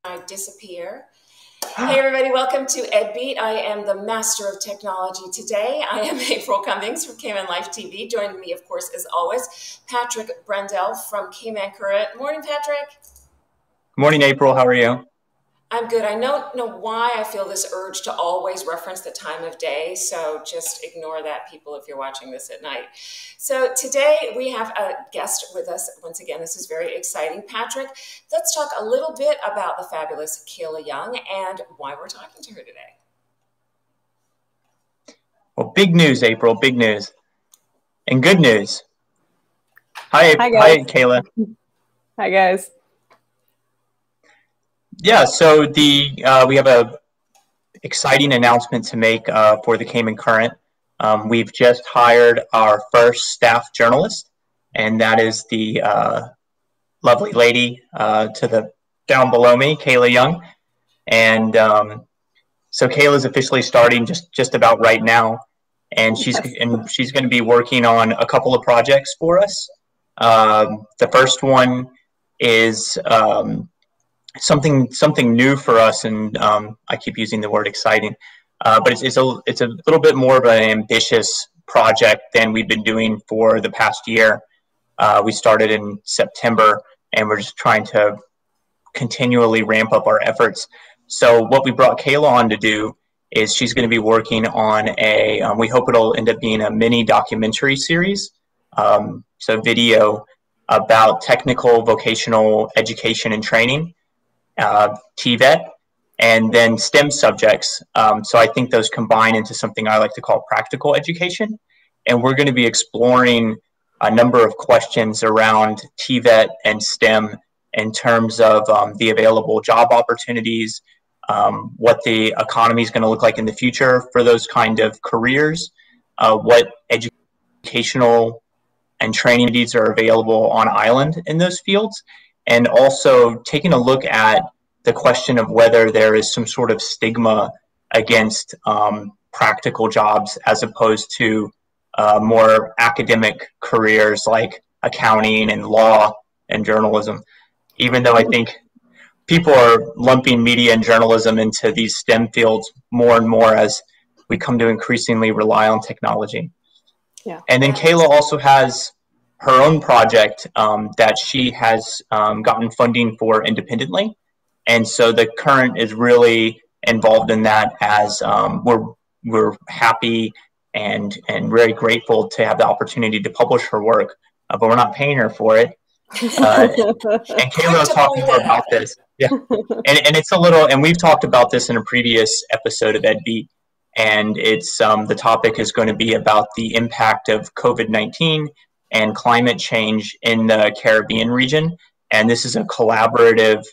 I disappear. Hey everybody, welcome to EDBEAT. I am the master of technology today. I am April Cummings from Cayman Life TV. Joining me, of course, as always, Patrick Brendel from Cayman Current. Morning, Patrick. Morning, April. How are you? I'm good. I don't know why I feel this urge to always reference the time of day, so just ignore that, people, if you're watching this at night. So today we have a guest with us. Once again, this is very exciting. Patrick, let's talk a little bit about the fabulous Kayla Young and why we're talking to her today. Well, big news, April. Big news. And good news. Hi, Kayla. Hi, guys. Yeah, so we have a exciting announcement to make for the Cayman Current. We've just hired our first staff journalist, and that is the lovely lady to the down below me, Kayla Young. And so Kayla's officially starting just about right now, and she's going to be working on a couple of projects for us. The first one is something new for us, and I keep using the word exciting, but it's a little bit more of an ambitious project than we've been doing for the past year. We started in September, and we're just trying to continually ramp up our efforts. So what we brought Kayla on to do is she's going to be working on we hope it'll end up being a mini documentary series, so video about technical vocational education and training, TVET, and then STEM subjects. So I think those combine into something I like to call practical education. And we're going to be exploring a number of questions around TVET and STEM in terms of the available job opportunities, what the economy is going to look like in the future for those kind of careers, what educational and training needs are available on island in those fields, and also taking a look at the question of whether there is some sort of stigma against practical jobs as opposed to more academic careers like accounting and law and journalism. Even though I think people are lumping media and journalism into these STEM fields more and more as we come to increasingly rely on technology. Yeah. And then Kayla also has her own project that she has gotten funding for independently. And so the Current is really involved in that, as we're happy and very grateful to have the opportunity to publish her work, but we're not paying her for it. And Kayla will talk more about this. Yeah, and it's a little, and we've talked about this in a previous episode of EDBEAT, and it's the topic is going to be about the impact of COVID-19 and climate change in the Caribbean region. And this is a collaborative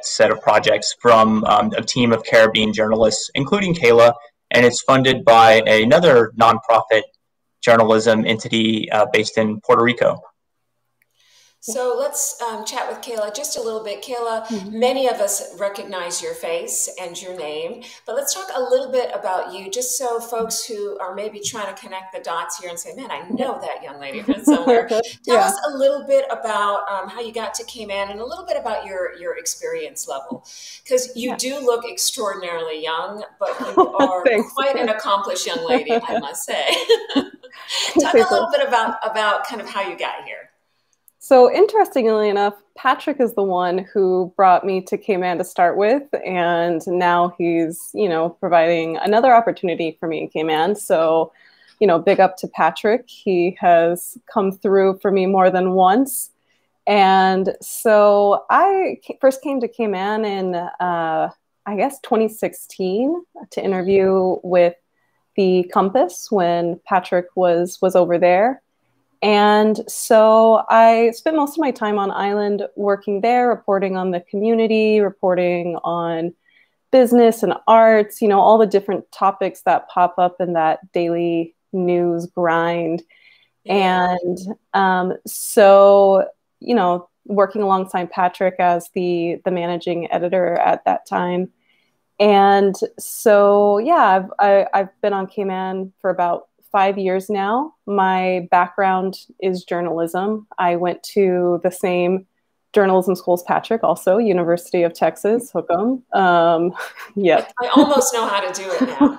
set of projects from a team of Caribbean journalists, including Kayla, and it's funded by another nonprofit journalism entity based in Puerto Rico. So let's chat with Kayla just a little bit. Kayla, many of us recognize your face and your name, but let's talk a little bit about you, just so folks who are maybe trying to connect the dots here and say, man, I know that young lady from somewhere. Tell us a little bit about how you got to Cayman and a little bit about your experience level, because you do look extraordinarily young, but you are quite an accomplished young lady, I must say. Talk a little bit about kind of how you got here. So interestingly enough, Patrick is the one who brought me to Cayman to start with, and now he's, providing another opportunity for me in Cayman. So, big up to Patrick. He has come through for me more than once. And so I first came to Cayman in, I guess, 2016 to interview with the Compass when Patrick was over there. And so I spent most of my time on island working there, reporting on the community, reporting on business and arts, all the different topics that pop up in that daily news grind. And so, working alongside Patrick as the managing editor at that time. And so, yeah, I've been on Cayman for about 5 years now. My background is journalism. I went to the same journalism schools, Patrick, also University of Texas, hook 'em. Yep. I almost know how to do it now.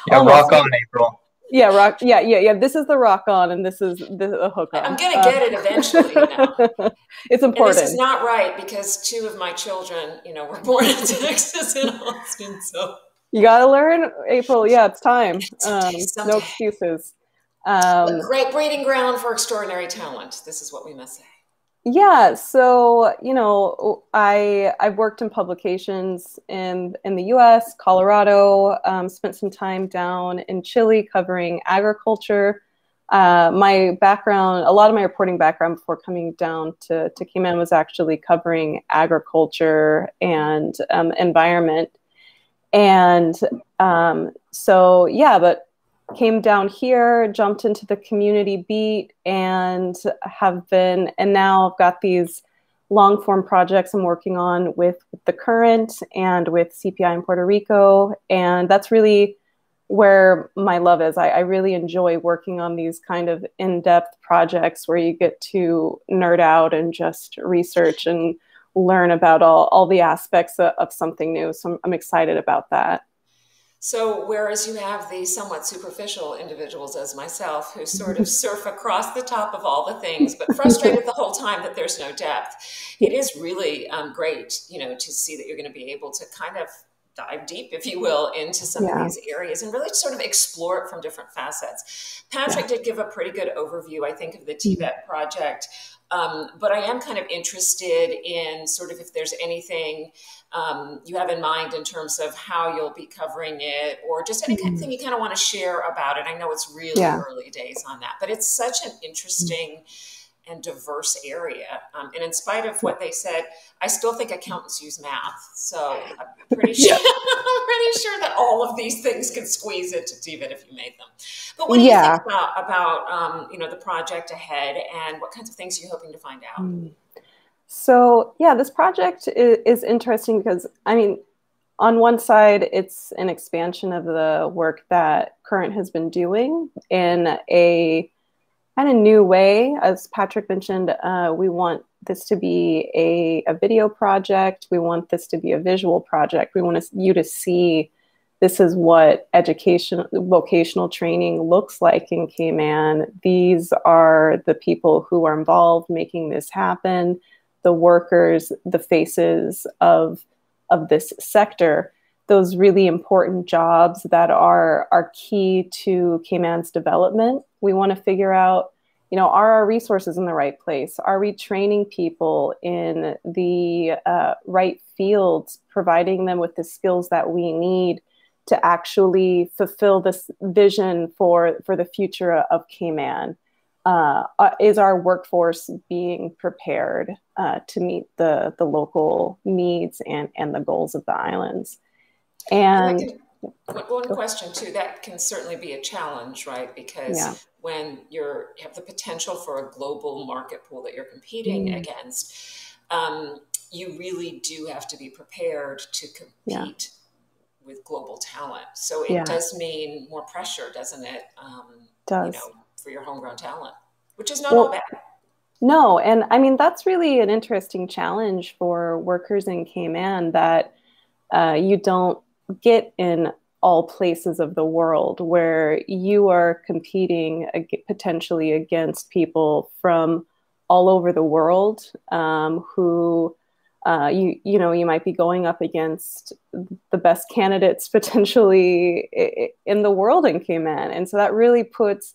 Yeah, Almost. rock on, April. Yeah, rock. Yeah. This is the rock on, and this is the hook 'em. I'm gonna get it eventually. It's important. And this is not right because 2 of my children, were born in Texas in Austin. So you gotta learn, April. Yeah, it's time. Someday. No excuses. A great breeding ground for extraordinary talent. This is what we must say. Yeah, so I've worked in publications in the U.S., Colorado. Spent some time down in Chile covering agriculture. My background, a lot of my reporting background before coming down to Cayman was actually covering agriculture and environment. And so yeah, but came down here, jumped into the community beat, and now I've got these long form projects I'm working on with the Current and with CPI in Puerto Rico. And that's really where my love is. I really enjoy working on these kind of in-depth projects where you get to nerd out and just research and learn about all the aspects of something new. So I'm excited about that. So whereas you have the somewhat superficial individuals as myself who sort of surf across the top of all the things, but frustrated the whole time that there's no depth, it is really great, to see that you're going to be able to kind of dive deep, if you will, into some of these areas and really sort of explore it from different facets. Patrick did give a pretty good overview, I think, of the TVET project. But I am kind of interested in sort of if there's anything you have in mind in terms of how you'll be covering it, or just anything you kind of want to share about it. I know it's really early days on that, but it's such an interesting and diverse area. And in spite of what they said, I still think accountants use math. So I'm pretty sure, I'm pretty sure that all of these things could squeeze into TVET if you made them. But what do you think about the project ahead, and what kinds of things are you hoping to find out? So yeah, this project is interesting because, I mean, on one side, it's an expansion of the work that Current has been doing in a kind of new way. As Patrick mentioned, we want this to be a video project. We want this to be a visual project. We want you to see this is what vocational training looks like in Cayman. These are the people who are involved making this happen, the workers, the faces of this sector, those really important jobs that are key to Cayman's development. We want to figure out, are our resources in the right place? Are we training people in the right fields, providing them with the skills that we need to actually fulfill this vision for the future of Cayman? Is our workforce being prepared to meet the local needs and the goals of the islands? And one question too, that can certainly be a challenge, right? Because when you have the potential for a global market pool that you're competing against, you really do have to be prepared to compete with global talent. So it does mean more pressure, doesn't it? For your homegrown talent, which is not all bad. No, and I mean, that's really an interesting challenge for workers in Cayman that you don't get in all places of the world, where you are competing potentially against people from all over the world who you might be going up against the best candidates potentially in the world in Cayman. And so that really puts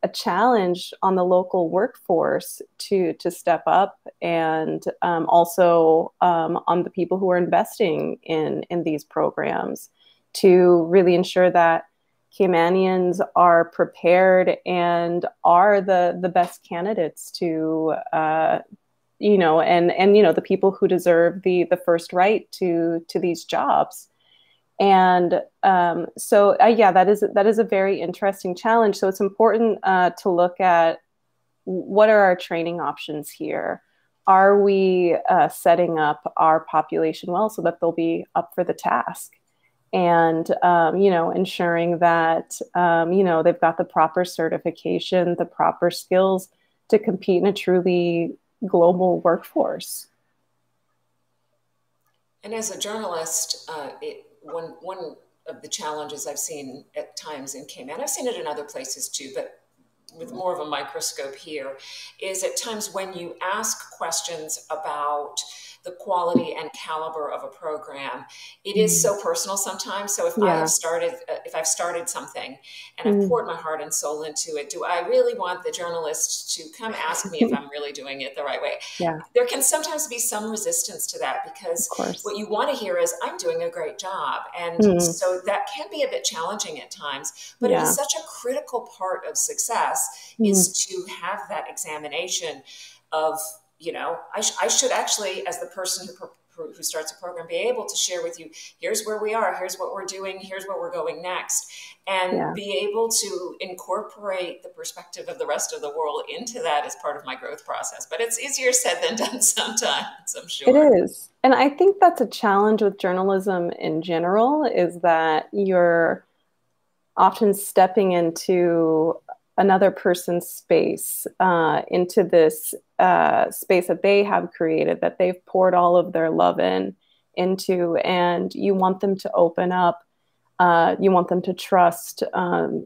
a challenge on the local workforce to step up, and also on the people who are investing in these programs to really ensure that Caymanians are prepared and are the best candidates to the people who deserve the first right to these jobs. And that is a very interesting challenge. So it's important to look at what are our training options here. Are we setting up our population well so that they'll be up for the task? And ensuring that they've got the proper certification, the proper skills to compete in a truly global workforce. And as a journalist, one of the challenges I've seen at times in Cayman, I've seen it in other places too, but with more of a microscope here, is at times when you ask questions about the quality and caliber of a program, it is so personal sometimes. So if I've started something and I've poured my heart and soul into it, do I really want the journalist to come ask me if I'm really doing it the right way? Yeah. There can sometimes be some resistance to that, because what you want to hear is, I'm doing a great job. And so that can be a bit challenging at times, but it is such a critical part of success is to have that examination of, you know, I should actually, as the person who starts a program, be able to share with you, here's where we are, here's what we're doing, here's where we're going next, and be able to incorporate the perspective of the rest of the world into that as part of my growth process. But it's easier said than done sometimes, I'm sure. It is. And I think that's a challenge with journalism in general, is that you're often stepping into another person's space, into this space that they have created, that they've poured all of their love into, and you want them to open up, you want them to trust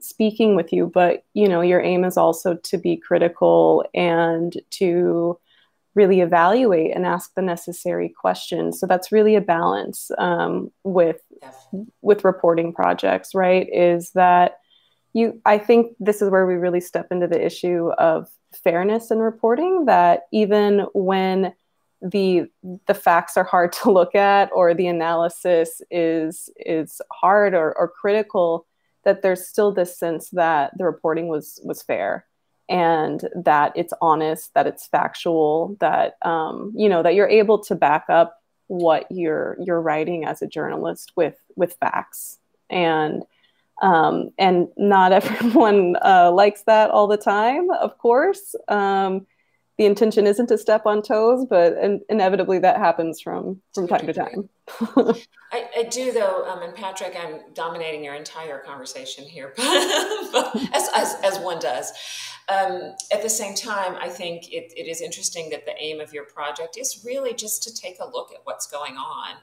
speaking with you, but you know, your aim is also to be critical and to really evaluate and ask the necessary questions. So that's really a balance with reporting projects, right? Is that I think this is where we really step into the issue of fairness in reporting, that even when the facts are hard to look at, or the analysis is hard or critical, that there's still this sense that the reporting was fair, and that it's honest, that it's factual, that you know, that you're able to back up what you're writing as a journalist with facts. And not everyone likes that all the time, of course. The intention isn't to step on toes, but inevitably that happens from time to time. I do, though, and Patrick, I'm dominating your entire conversation here, but as one does. At the same time, I think it is interesting that the aim of your project is really just to take a look at what's going on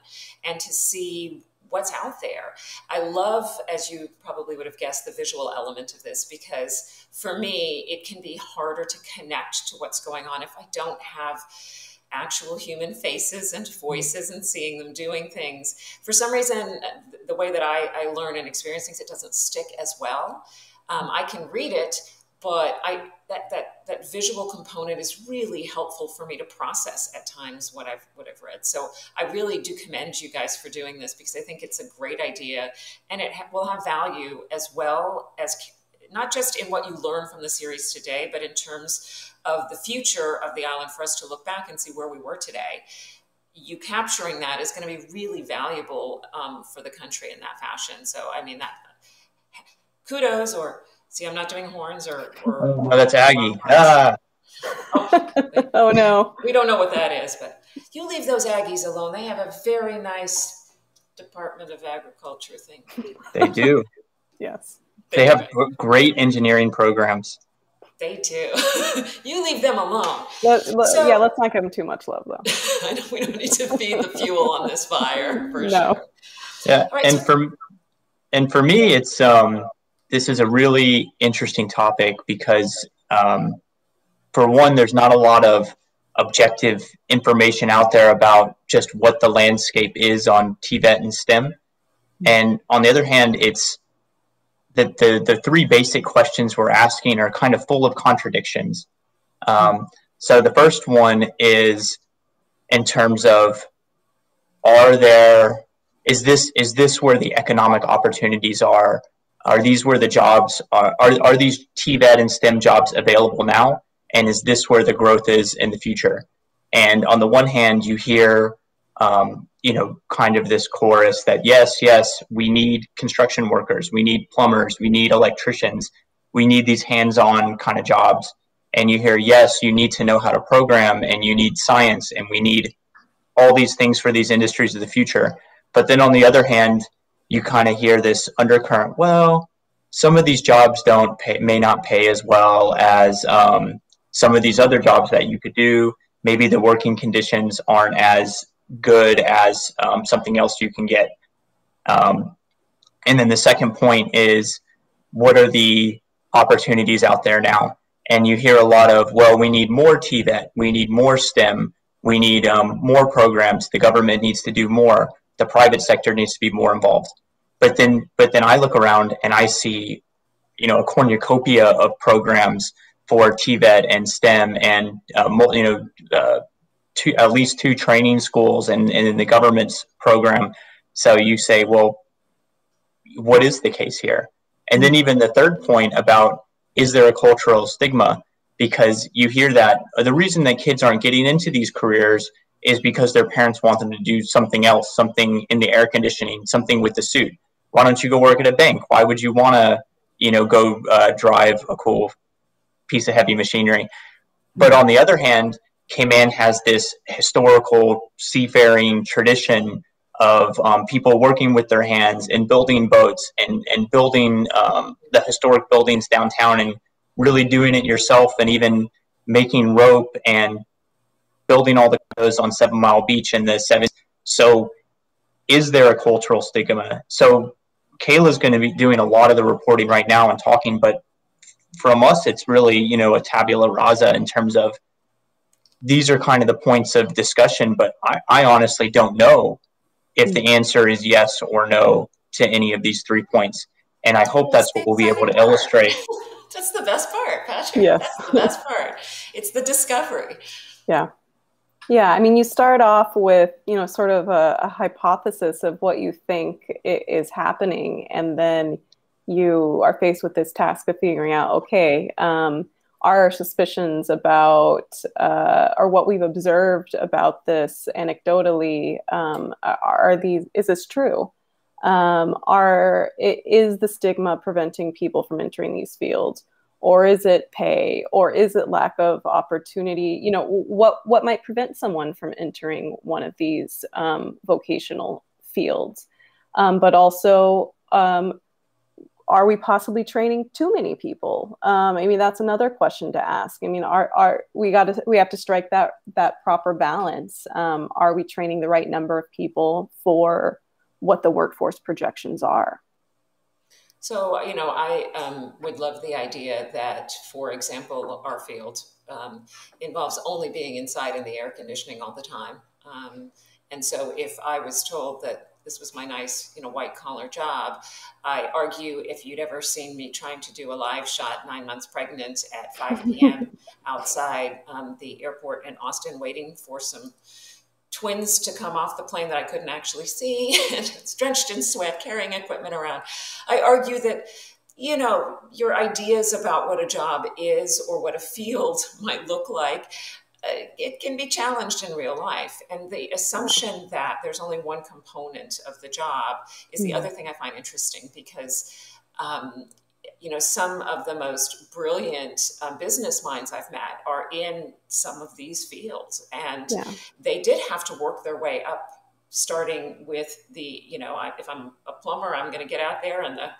and to see what's out there. I love, as you probably would have guessed, the visual element of this, because for me, it can be harder to connect to what's going on if I don't have actual human faces and voices and seeing them doing things. For some reason, the way that I learn and experience things, it doesn't stick as well. I can read it, but that visual component is really helpful for me to process at times what I've read. So I really do commend you guys for doing this, because I think it's a great idea, and it will have value as well as not just in what you learn from the series today, but in terms of the future of the island, for us to look back and see where we were today. You capturing that is going to be really valuable for the country in that fashion. So, I mean, that kudos, or see, I'm not doing horns or oh, that's Aggie. Ah. Oh, no. We don't know what that is, but you leave those Aggies alone. They have a very nice Department of Agriculture thing. They do. Yes. They have great engineering programs. They do. You leave them alone. Let's not give them too much love, though. I know we don't need to feed the fuel on this fire, for No. sure. Yeah, Right, and for me, it's this is a really interesting topic, because for one, there's not a lot of objective information out there about just what the landscape is on TVET and STEM. And on the other hand, it's that the three basic questions we're asking are kind of full of contradictions. So the first one is in terms of, is this where the economic opportunities are? Are these where the jobs are? Are these TVET and STEM jobs available now? And is this where the growth is in the future? And on the one hand, you hear, kind of this chorus that yes, we need construction workers, we need plumbers, we need electricians, we need these hands-on kind of jobs. And you hear, yes, you need to know how to program, and you need science, and we need all these things for these industries of the future. But then on the other hand, you kind of hear this undercurrent, well, some of these jobs may not pay as well as some of these other jobs that you could do. maybe the working conditions aren't as good as something else you can get. And then the second point is, what are the opportunities out there now? And you hear a lot of, well, we need more TVET, we need more STEM, we need more programs, the government needs to do more, the private sector needs to be more involved. But then I look around and I see, you know, a cornucopia of programs for TVET and STEM, and at least 2 training schools and in the government's program. So you say, well, what is the case here? And then even the third point about, is there a cultural stigma? Because you hear that the reason that kids aren't getting into these careers is because their parents want them to do something else, something in the air conditioning, something with the suit. Why don't you go work at a bank? Why would you want to, you know, go drive a cool piece of heavy machinery? But on the other hand, Cayman has this historical seafaring tradition of people working with their hands and building boats and building the historic buildings downtown and really doing it yourself, and even making rope and building all the condos on 7 Mile Beach in the 70s. So is there a cultural stigma? So Kayla's going to be doing a lot of the reporting right now and talking, but from us, it's really, you know, a tabula rasa in terms of these are kind of the points of discussion, but I honestly don't know if the answer is yes or no to any of these 3 points. And I hope that's what we'll be able to illustrate. That's the best part, Patrick. Yes. That's the best part. It's the discovery. Yeah. Yeah. I mean, you start off with, you know, sort of a hypothesis of what you think is happening. And then you are faced with this task of figuring out, okay, our suspicions about, or what we've observed about this anecdotally, is this true? Is the stigma preventing people from entering these fields? Or is it pay? Or is it lack of opportunity? You know, what might prevent someone from entering one of these vocational fields? But also, are we possibly training too many people? I mean, that's another question to ask. I mean, we have to strike that proper balance. Are we training the right number of people for what the workforce projections are? So, you know, I would love the idea that, for example, our field involves only being inside in the air conditioning all the time. And so if I was told that this was my nice, you know, white collar job, I argue if you'd ever seen me trying to do a live shot 9 months pregnant at 5 p.m. outside the airport in Austin, waiting for some twins to come off the plane that I couldn't actually see, and it's drenched in sweat, carrying equipment around, I argue that, you know, your ideas about what a job is or what a field might look like, it can be challenged in real life. And the assumption that there's only one component of the job is the other thing I find interesting, because you know, some of the most brilliant business minds I've met are in some of these fields, and they did have to work their way up, starting with the, you know, if I'm a plumber, I'm going to get out there and the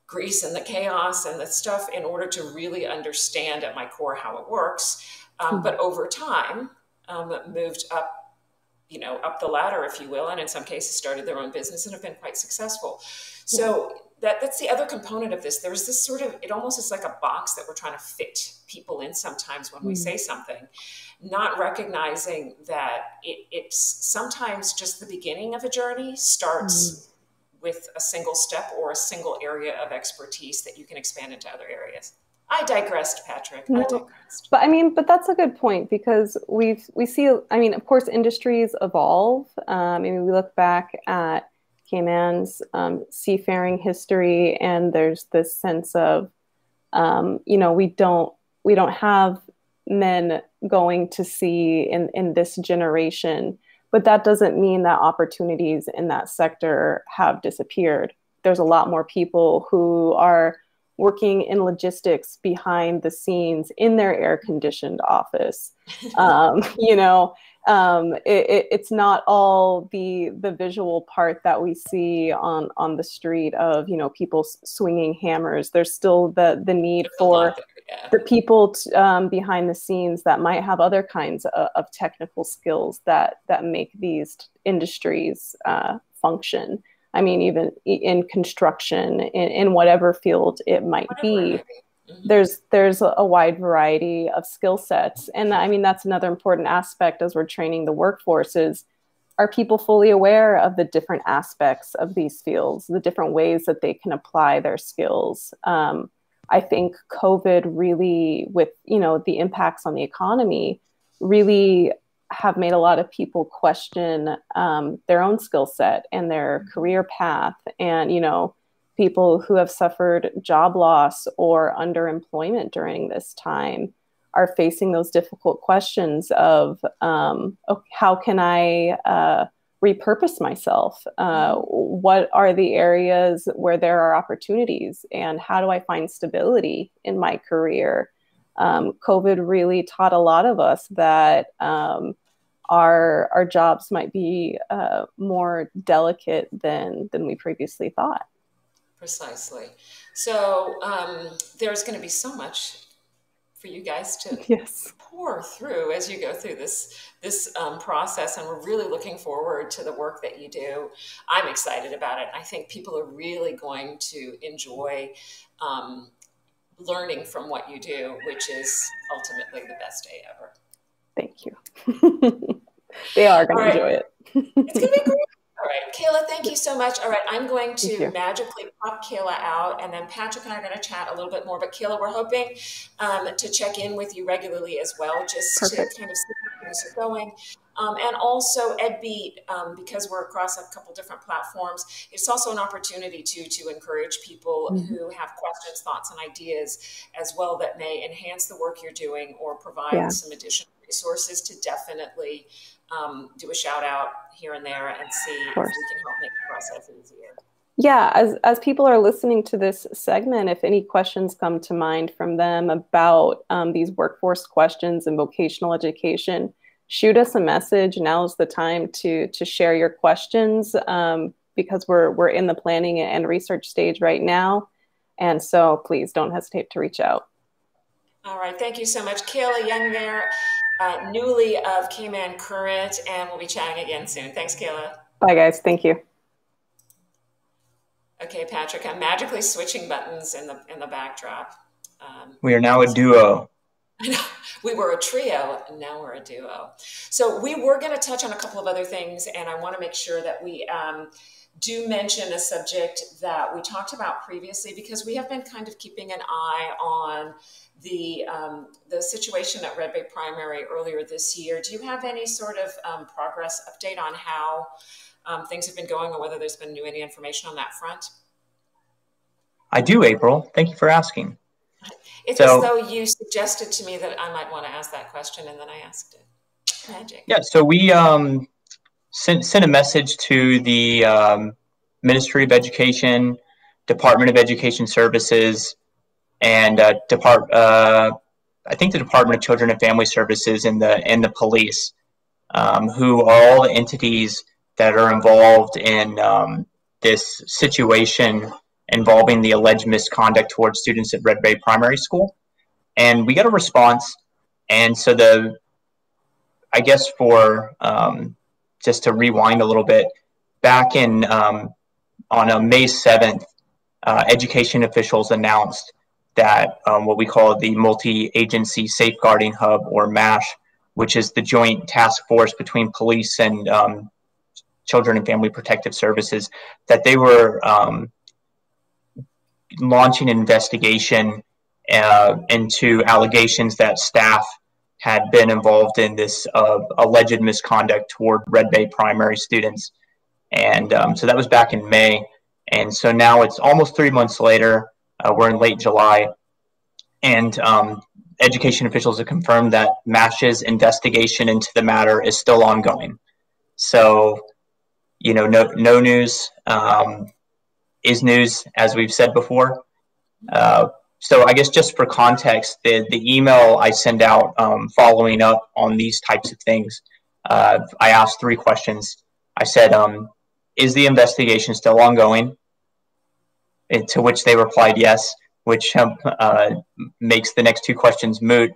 grease and the chaos and the stuff in order to really understand at my core how it works. But over time, moved up, you know, up the ladder, if you will, and in some cases started their own business and have been quite successful. So that's the other component of this. There's this sort of, it almost is like a box that we're trying to fit people in sometimes when we say something, not recognizing that it's sometimes just the beginning of a journey starts with a single step or a single area of expertise that you can expand into other areas. I digressed, Patrick. I digressed. But I mean, but that's a good point, because we see, I mean, of course, industries evolve. I mean, we look back at Cayman's seafaring history, and there's this sense of, you know, we don't have men going to sea in this generation, but that doesn't mean that opportunities in that sector have disappeared. There's a lot more people who are working in logistics behind the scenes in their air-conditioned office. You know, it's not all the visual part that we see on the street of, you know, people swinging hammers. There's still the need for, the people behind the scenes that might have other kinds of technical skills that make these industries function. I mean, even in construction, in whatever field it might be, there's a wide variety of skill sets. And I mean, that's another important aspect as we're training the workforce is, are people fully aware of the different aspects of these fields, the different ways that they can apply their skills? I think COVID really, with, you know, the impacts on the economy, really have made a lot of people question their own skill set and their career path. And, you know, people who have suffered job loss or underemployment during this time are facing those difficult questions of how can I repurpose myself? What are the areas where there are opportunities, and how do I find stability in my career? COVID really taught a lot of us that our jobs might be more delicate than we previously thought. Precisely. So there's going to be so much for you guys to pour through as you go through this process, and we're really looking forward to the work that you do. I'm excited about it. I think people are really going to enjoy learning from what you do, which is ultimately the best day ever. Thank you. They are going to enjoy it. It's going to be great. All right, Kayla, thank you so much. All right, I'm going to magically pop Kayla out, and then Patrick and I are going to chat a little bit more. But Kayla, we're hoping to check in with you regularly as well, just to kind of see how things are going. And also EDBEAT, because we're across a couple different platforms, it's also an opportunity to encourage people who have questions, thoughts, and ideas as well that may enhance the work you're doing or provide some additional resources to definitely do a shout out here and there and see if we can help make the process easier. Yeah, as people are listening to this segment, if any questions come to mind from them about these workforce questions and vocational education, shoot us a message. Now's the time to share your questions because we're in the planning and research stage right now. And so please don't hesitate to reach out. All right. Thank you so much. Kayla Young there, newly of Cayman Current, and we'll be chatting again soon. Thanks, Kayla. Bye, guys. Thank you. Okay, Patrick, I'm magically switching buttons in the backdrop. We are now a duo. We were a trio, and now we're a duo. So we were going to touch on a couple of other things, and I want to make sure that we do mention a subject that we talked about previously, because we have been kind of keeping an eye on the situation at Red Bay Primary earlier this year. Do you have any sort of progress update on how things have been going, or whether there's been any information on that front? I do, April. Thank you for asking. It's as though you suggested to me that I might want to ask that question, and then I asked it. Magic. Yeah, so we sent a message to the Ministry of Education, Department of Education Services, and I think the Department of Children and Family Services and the police, who are all the entities that are involved in this situation involving the alleged misconduct towards students at Red Bay Primary School. And we got a response. And so I guess for just to rewind a little bit, back in on May 7th, education officials announced that what we call the Multi-Agency Safeguarding Hub, or MASH, which is the joint task force between police and Children and Family Protective Services, that they were launching an investigation into allegations that staff had been involved in this alleged misconduct toward Red Bay Primary students. And so that was back in May. And so now it's almost 3 months later. We're in late July. And education officials have confirmed that MASH's investigation into the matter is still ongoing. So, you know, no news is news, as we've said before. So I guess just for context, the email I send out following up on these types of things, I asked 3 questions. I said, is the investigation still ongoing? And to which they replied, yes. which makes the next two questions moot.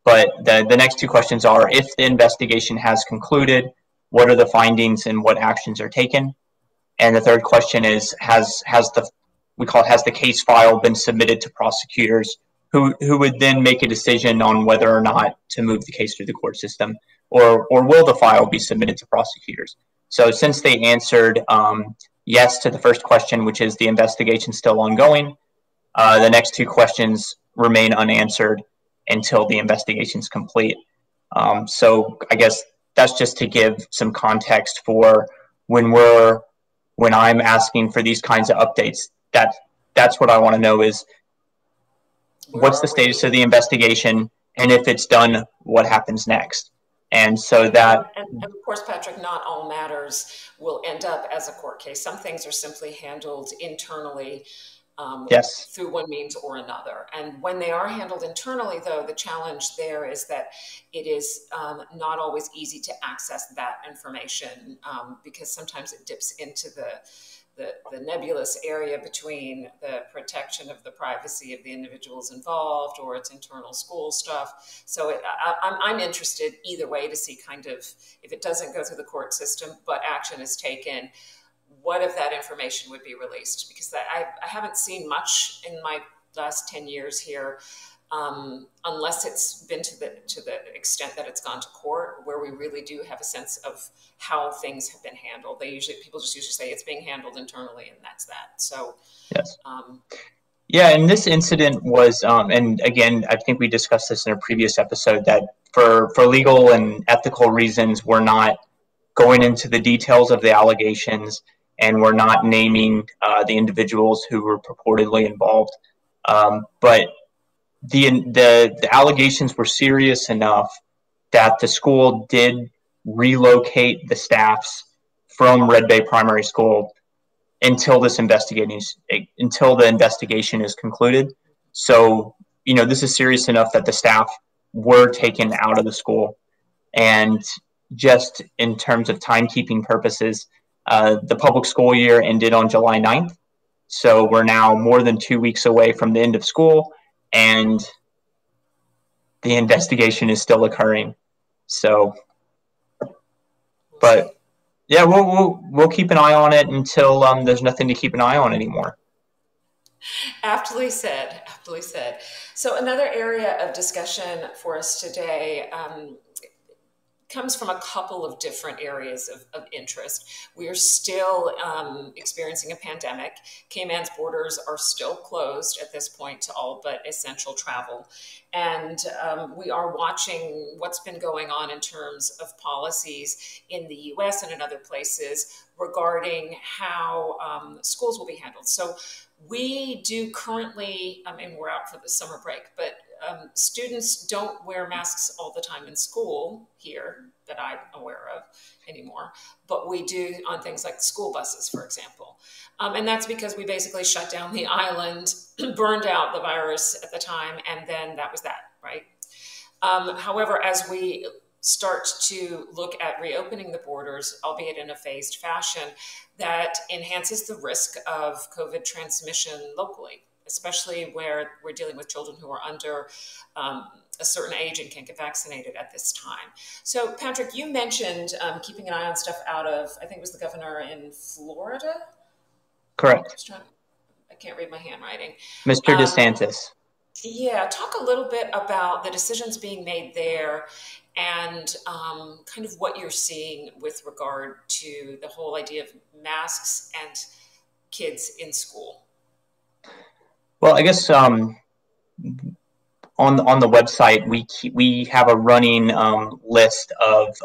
But the next two questions are, if the investigation has concluded, what are the findings and what actions are taken? And the third question is, has the case file been submitted to prosecutors who would then make a decision on whether or not to move the case through the court system, or will the file be submitted to prosecutors? So since they answered yes to the first question, which is the investigation still ongoing, the next two questions remain unanswered until the investigation is complete. So I guess that's just to give some context for when I'm asking for these kinds of updates. That's what I want to know is, what's the status of the investigation, and if it's done, what happens next? And so that... And of course, Patrick, not all matters will end up as a court case. Some things are simply handled internally yes. through one means or another. And when they are handled internally, though, the challenge there is that it is not always easy to access that information because sometimes it dips into the nebulous area between the protection of the privacy of the individuals involved or its internal school stuff. So I'm interested either way to see kind of, if it doesn't go through the court system, but action is taken, what if that information would be released? Because I haven't seen much in my last 10 years here, unless it's been to the extent that it's gone to court, where we really do have a sense of how things have been handled. People just usually say it's being handled internally, and that's that. So yes. Yeah, and this incident was, and again, I think we discussed this in a previous episode, that for legal and ethical reasons, we're not going into the details of the allegations, and we're not naming the individuals who were purportedly involved. But the allegations were serious enough that the school did relocate the staffs from Red Bay Primary School until the investigation is concluded. So, this is serious enough that the staff were taken out of the school. And just in terms of timekeeping purposes, the public school year ended on July 9th. So we're now more than 2 weeks away from the end of school, and the investigation is still occurring. So, but yeah, we'll keep an eye on it until there's nothing to keep an eye on anymore. Aptly said, aptly said. So another area of discussion for us today comes from a couple of different areas of interest. We are still experiencing a pandemic. Cayman's borders are still closed at this point to all but essential travel. And we are watching what's been going on in terms of policies in the US and in other places regarding how schools will be handled. So we do currently, we're out for the summer break, but students don't wear masks all the time in school here that I'm aware of anymore, but we do on things like school buses, for example. And that's because we basically shut down the island, burned out the virus at the time, and then that was that, right? However, as we start to look at reopening the borders, albeit in a phased fashion, that enhances the risk of COVID transmission locally, especially where we're dealing with children who are under a certain age and can't get vaccinated at this time. So, Patrick, you mentioned keeping an eye on stuff out of, I think it was the governor in Florida? Correct. I can't read my handwriting. Mr. DeSantis. Yeah, talk a little bit about the decisions being made there and kind of what you're seeing with regard to the whole idea of masks and kids in school. Well, I guess on the website we have a running list of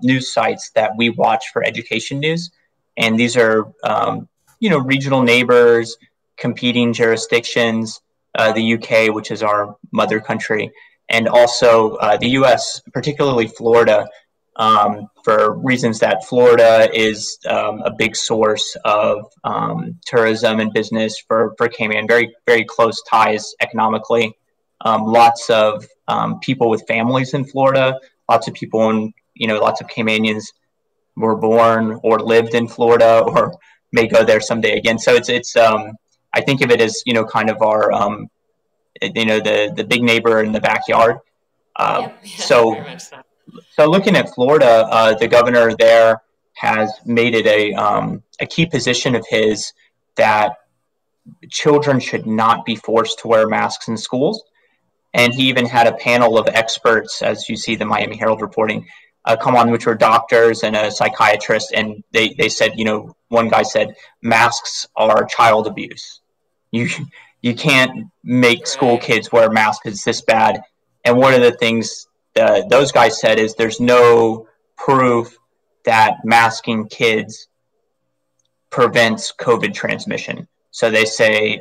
news sites that we watch for education news, and these are regional neighbors, competing jurisdictions, the UK, which is our mother country, and also the US, particularly Florida, for reasons that Florida is a big source of tourism and business for Cayman, very, very close ties economically. Lots of people with families in Florida, lots of people lots of Caymanians were born or lived in Florida or may go there someday again. So it's I think of it as, kind of our the big neighbor in the backyard. Yeah, so, very much so. So looking at Florida, the governor there has made it a key position of his that children should not be forced to wear masks in schools. And he even had a panel of experts, as you see the Miami Herald reporting, come on, which were doctors and a psychiatrist. And they said, one guy said, masks are child abuse. You can't make school kids wear masks. It's this bad. And one of the things those guys said is there's no proof that masking kids prevents COVID transmission. So they say,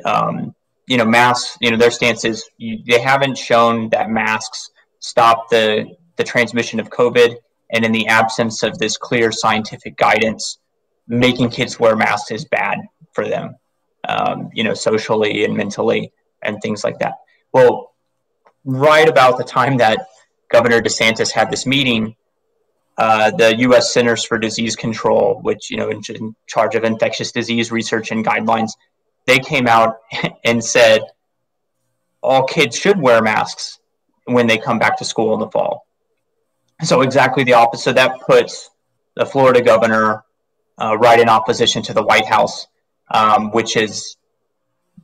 masks, their stance is they haven't shown that masks stop the transmission of COVID. And in the absence of this clear scientific guidance, making kids wear masks is bad for them, socially and mentally and things like that. Well, right about the time that Governor DeSantis had this meeting, the U.S. Centers for Disease Control, which, in charge of infectious disease research and guidelines, they came out and said all kids should wear masks when they come back to school in the fall. So exactly the opposite. So that puts the Florida governor right in opposition to the White House, which is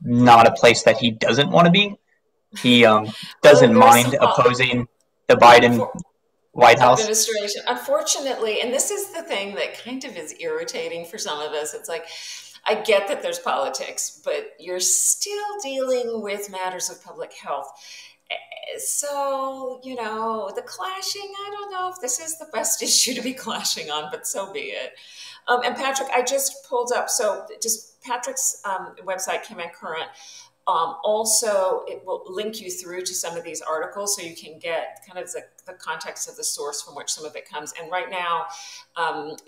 not a place that he doesn't want to be. He doesn't mind opposing the Biden White House administration. Unfortunately, and this is the thing that kind of is irritating for some of us. It's like, I get that there's politics, but you're still dealing with matters of public health. So, the clashing, I don't know if this is the best issue to be clashing on, but so be it. And Patrick, I just pulled up, so just Patrick's website, Cayman Current, also, it will link you through to some of these articles so you can get kind of the context of the source from which some of it comes. And right now,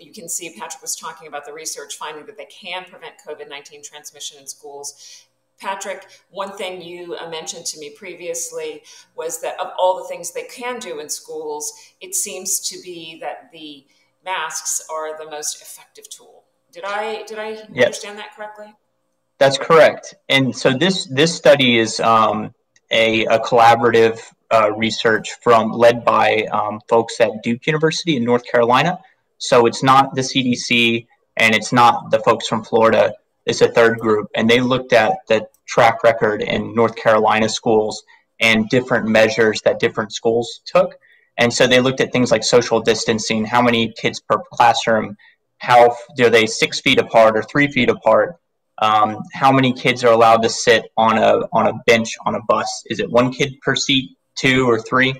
you can see Patrick was talking about the research finding that they can prevent COVID-19 transmission in schools. Patrick, one thing you mentioned to me previously was that of all the things they can do in schools, it seems to be that the masks are the most effective tool. Did I understand that correctly? That's correct. And so this study is a collaborative research led by folks at Duke University in North Carolina. So it's not the CDC and it's not the folks from Florida. It's a third group. And they looked at the track record in North Carolina schools and different measures that different schools took. And so they looked at things like social distancing, how many kids per classroom, how are they 6 feet apart or 3 feet apart? How many kids are allowed to sit on a bench on a bus? Is it 1 kid per seat, 2 or 3?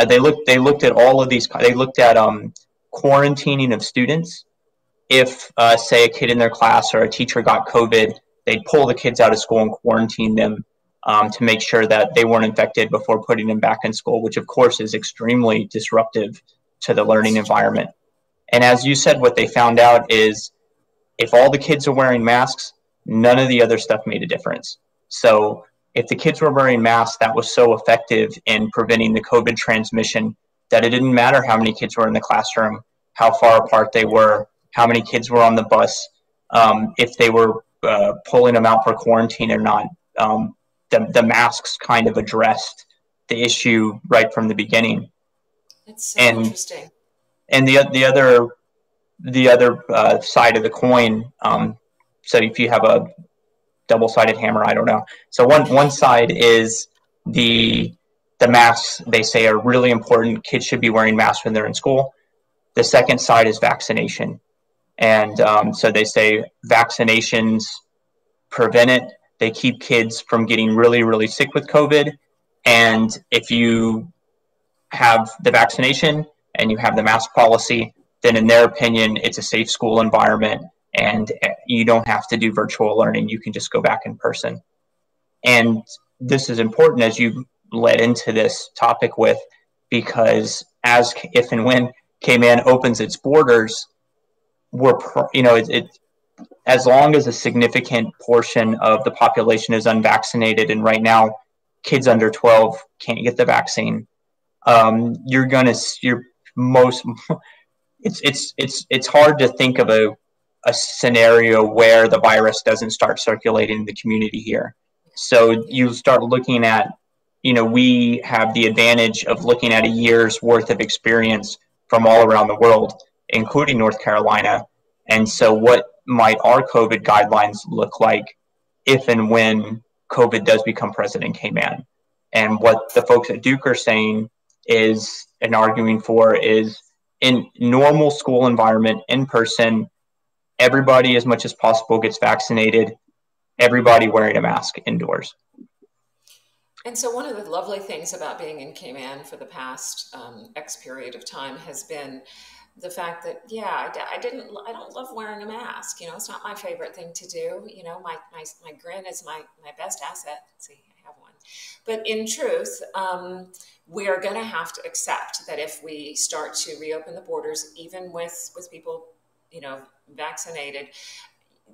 They looked at all of these. They looked at quarantining of students. If say a kid in their class or a teacher got COVID, they'd pull the kids out of school and quarantine them to make sure that they weren't infected before putting them back in school, which of course is extremely disruptive to the learning environment. And as you said, what they found out is if all the kids are wearing masks, none of the other stuff made a difference. So if the kids were wearing masks, that was so effective in preventing the COVID transmission that it didn't matter how many kids were in the classroom, how far apart they were, how many kids were on the bus, if they were pulling them out for quarantine or not. The masks kind of addressed the issue right from the beginning. That's so interesting. And the other side of the coin, so if you have a double-sided hammer, I don't know. So one side is the masks, they say, are really important. Kids should be wearing masks when they're in school. The second side is vaccination. And so they say vaccinations prevent it. They keep kids from getting really, really sick with COVID. And if you have the vaccination and you have the mask policy, then in their opinion, it's a safe school environment and you don't have to do virtual learning. You can just go back in person. And this is important as you led into this topic with, because if and when Cayman opens its borders, as long as a significant portion of the population is unvaccinated, and right now kids under 12 can't get the vaccine, it's hard to think of a scenario where the virus doesn't start circulating in the community here. So you start looking at, we have the advantage of looking at a year's worth of experience from all around the world, including North Carolina. And so what might our COVID guidelines look like if and when COVID does become present in Cayman? And what the folks at Duke are saying is, and arguing for, is in normal school environment, in person, everybody as much as possible gets vaccinated, everybody wearing a mask indoors. And so one of the lovely things about being in Cayman for the past X period of time has been the fact that, yeah, I don't love wearing a mask. It's not my favorite thing to do. My grin is my best asset. Let's see, I have one. But in truth, we are going to have to accept that if we start to reopen the borders, even with people, vaccinated,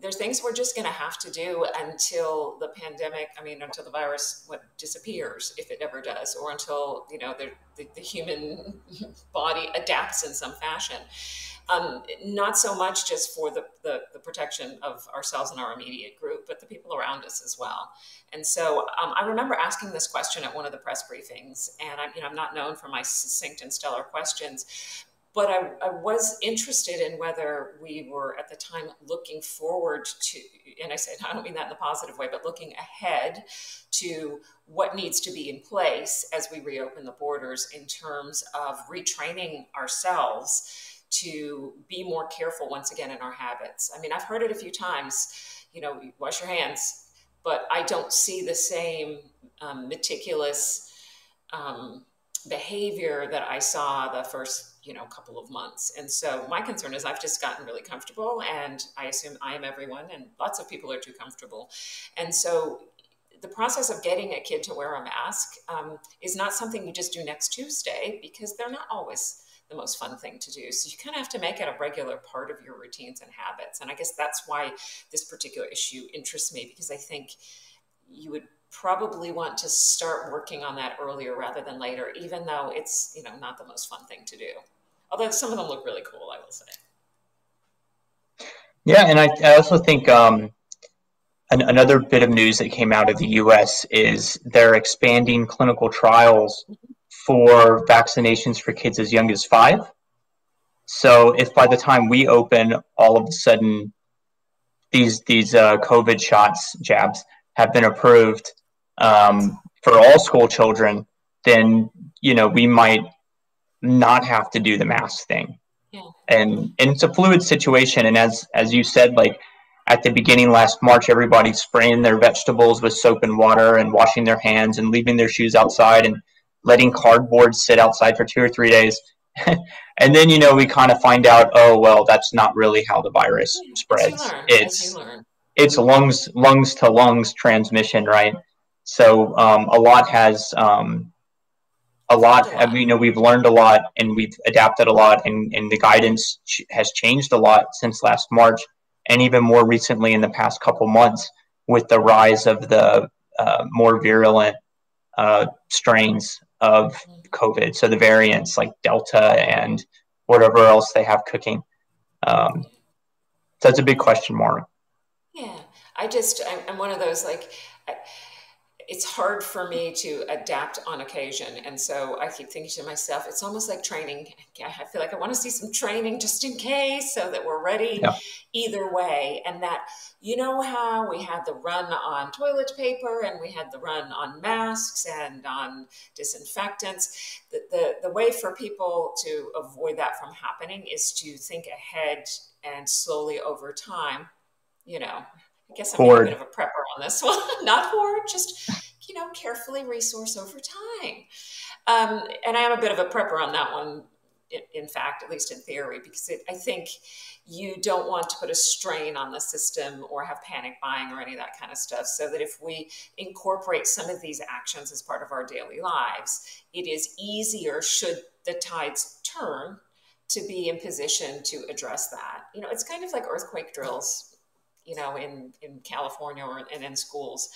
there's things we're just going to have to do until the pandemic, until the virus disappears, if it ever does, or until, the human body adapts in some fashion. Not so much just for the protection of ourselves and our immediate group, but the people around us as well. And so I remember asking this question at one of the press briefings, and I'm not known for my succinct and stellar questions, but I was interested in whether we were at the time looking forward to, and I don't mean that in a positive way, but looking ahead to what needs to be in place as we reopen the borders in terms of retraining ourselves to be more careful once again in our habits. I've heard it a few times, wash your hands, but I don't see the same meticulous behavior that I saw the first couple of months. And so my concern is I've just gotten really comfortable, and I assume I am everyone, and lots of people are too comfortable. And so the process of getting a kid to wear a mask is not something you just do next Tuesday, because they're not always the most fun thing to do. So you kind of have to make it a regular part of your routines and habits. And I guess that's why this particular issue interests me, because I think you would probably want to start working on that earlier rather than later, even though it's, not the most fun thing to do. Although some of them look really cool, I will say. Yeah, and I also think another bit of news that came out of the U.S. is they're expanding clinical trials for vaccinations for kids as young as 5. So if by the time we open, all of a sudden these COVID jabs have been approved for all school children, then we might not have to do the mask thing. Yeah. And it's a fluid situation. And as you said, like at the beginning last March, everybody's spraying their vegetables with soap and water and washing their hands and leaving their shoes outside and letting cardboard sit outside for 2 or 3 days. And then, we kind of find out, oh, well, that's not really how the virus spreads. It's lungs to lungs transmission, right? So a lot has we've learned a lot, and we've adapted a lot, and the guidance has changed a lot since last March, and even more recently in the past couple months with the rise of the more virulent strains of COVID. So the variants like Delta and whatever else they have cooking. So that's a big question mark. Yeah, I'm one of those, it's hard for me to adapt on occasion. And so I keep thinking to myself, it's almost like training. I feel like I want to see some training just in case, so that we're ready either way. And that, how we had the run on toilet paper, and we had the run on masks and on disinfectants. The way for people to avoid that from happening is to think ahead and slowly over time, I guess I'm a bit of a prepper on this one. Not hoard, just, carefully resource over time. And I am a bit of a prepper on that one, in fact, at least in theory, because I think you don't want to put a strain on the system or have panic buying or any of that kind of stuff. So that if we incorporate some of these actions as part of our daily lives, it is easier, should the tides turn, to be in position to address that. It's kind of like earthquake drills, in California and in schools,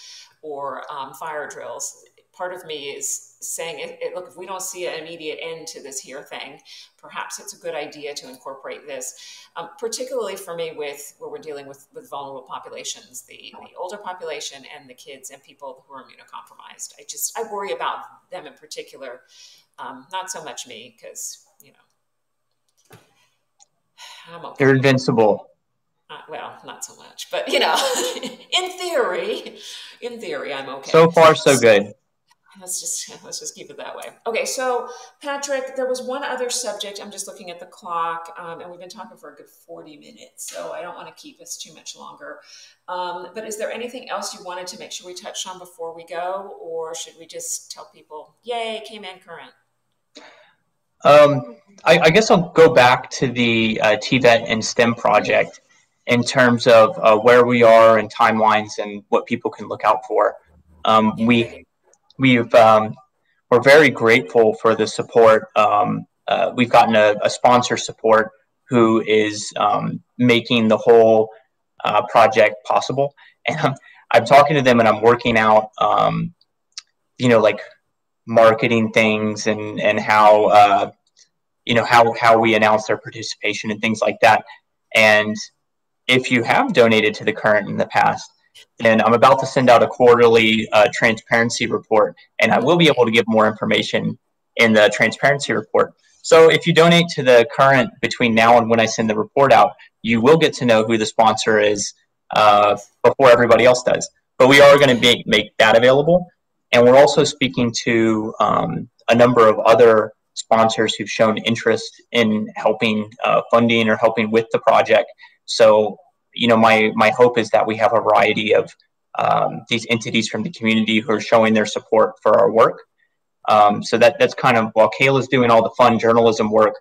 or fire drills. part of me is saying, look, if we don't see an immediate end to this here thing, perhaps it's a good idea to incorporate this, particularly for me with where we're dealing with vulnerable populations, the older population and the kids and people who are immunocompromised. I worry about them in particular, not so much me, because, I'm okay. You're invincible. Well, not so much, but in theory, I'm okay. So far, so good. Let's just keep it that way. Okay, so Patrick, there was one other subject. I'm just looking at the clock, and we've been talking for a good 40 minutes, so I don't want to keep us too much longer. But is there anything else you wanted to make sure we touched on before we go, or should we just tell people, yay, Cayman Current? I guess I'll go back to the TVET and STEM project in terms of where we are and timelines and what people can look out for. We're very grateful for the support. We've gotten a sponsor support who is making the whole project possible. And I'm talking to them and I'm working out, like marketing things and how, how we announce their participation and things like that. And if you have donated to the Current in the past, then I'm about to send out a quarterly transparency report, and I will be able to give more information in the transparency report. So if you donate to the Current between now and when I send the report out, you will get to know who the sponsor is before everybody else does. But we are going to make that available. And we're also speaking to a number of other sponsors who've shown interest in helping funding or helping with the project. So, my hope is that we have a variety of these entities from the community who are showing their support for our work. So that's kind of, while Kayla's doing all the fun journalism work,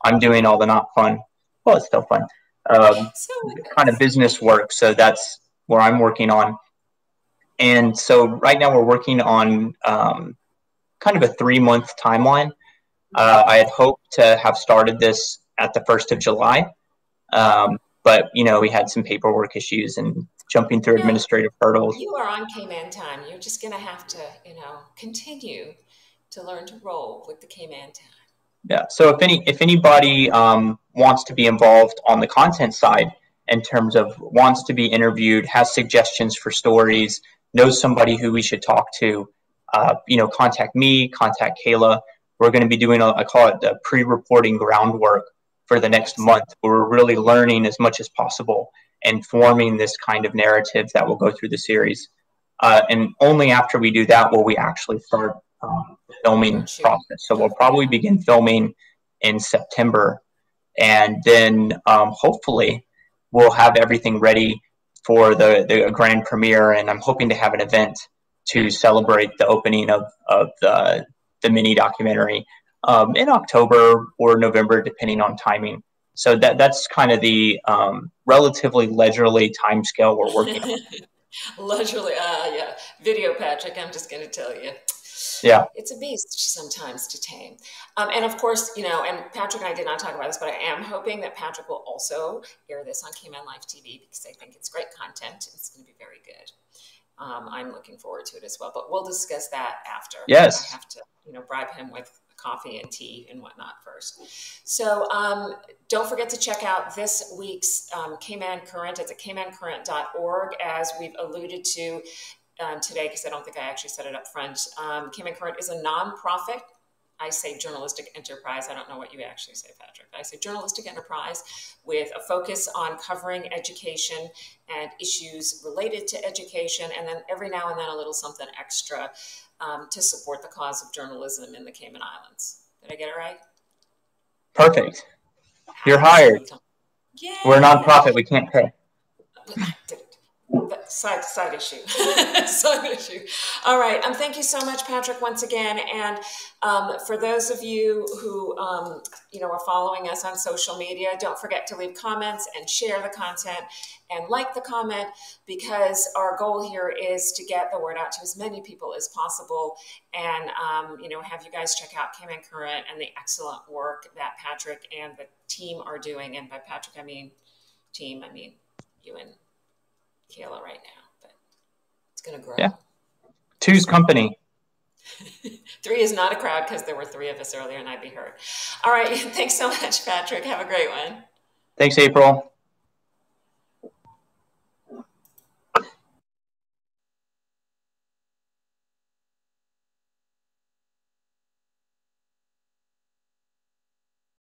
I'm doing all the not fun, well, it's still fun, kind of business work. So that's where I'm working on. And so right now we're working on kind of a 3-month timeline. I had hoped to have started this at the 1st of July. But, we had some paperwork issues and jumping through administrative hurdles. You are on Cayman time. You're just going to have to, continue to learn to roll with the Cayman time. Yeah. So if anybody wants to be involved on the content side in terms of wants to be interviewed, has suggestions for stories, knows somebody who we should talk to, contact me, contact Kayla. We're going to be doing, I call it the pre-reporting groundwork for the next month, where we're really learning as much as possible and forming this kind of narrative that will go through the series. And only after we do that will we actually start the filming process. So we'll probably begin filming in September, and then hopefully we'll have everything ready for the grand premiere. And I'm hoping to have an event to celebrate the opening of the mini documentary in October or November, depending on timing. So that's kind of the relatively leisurely timescale we're working on. Leisurely, yeah. Video, Patrick, I'm just going to tell you. Yeah. It's a beast sometimes to tame. And of course, and Patrick and I did not talk about this, but I am hoping that Patrick will also air this on Cayman Live TV, because I think it's great content. It's going to be very good. I'm looking forward to it as well, but we'll discuss that after. Yes. I have to, bribe him with coffee and tea and whatnot first. So don't forget to check out this week's Cayman Current. It's at caymancurrent.org, as we've alluded to today, because I don't think I actually said it up front. Cayman Current is a nonprofit. I say journalistic enterprise. I don't know what you actually say, Patrick. I say journalistic enterprise with a focus on covering education and issues related to education, and then every now and then a little something extra to support the cause of journalism in the Cayman Islands. Did I get it right? Perfect. You're hired. Yay. We're a nonprofit. We can't pay. Side issue. Side issue. All right. Thank you so much, Patrick, once again. And for those of you who are following us on social media, don't forget to leave comments and share the content and like the comment, because our goal here is to get the word out to as many people as possible, and have you guys check out Cayman Current and the excellent work that Patrick and the team are doing. And by Patrick, I mean team. I mean you and Kayla right now, but it's going to grow. Yeah. Two's company. Three is not a crowd because there were three of us earlier and I'd be hurt. All right. Thanks so much, Patrick. Have a great one. Thanks, April.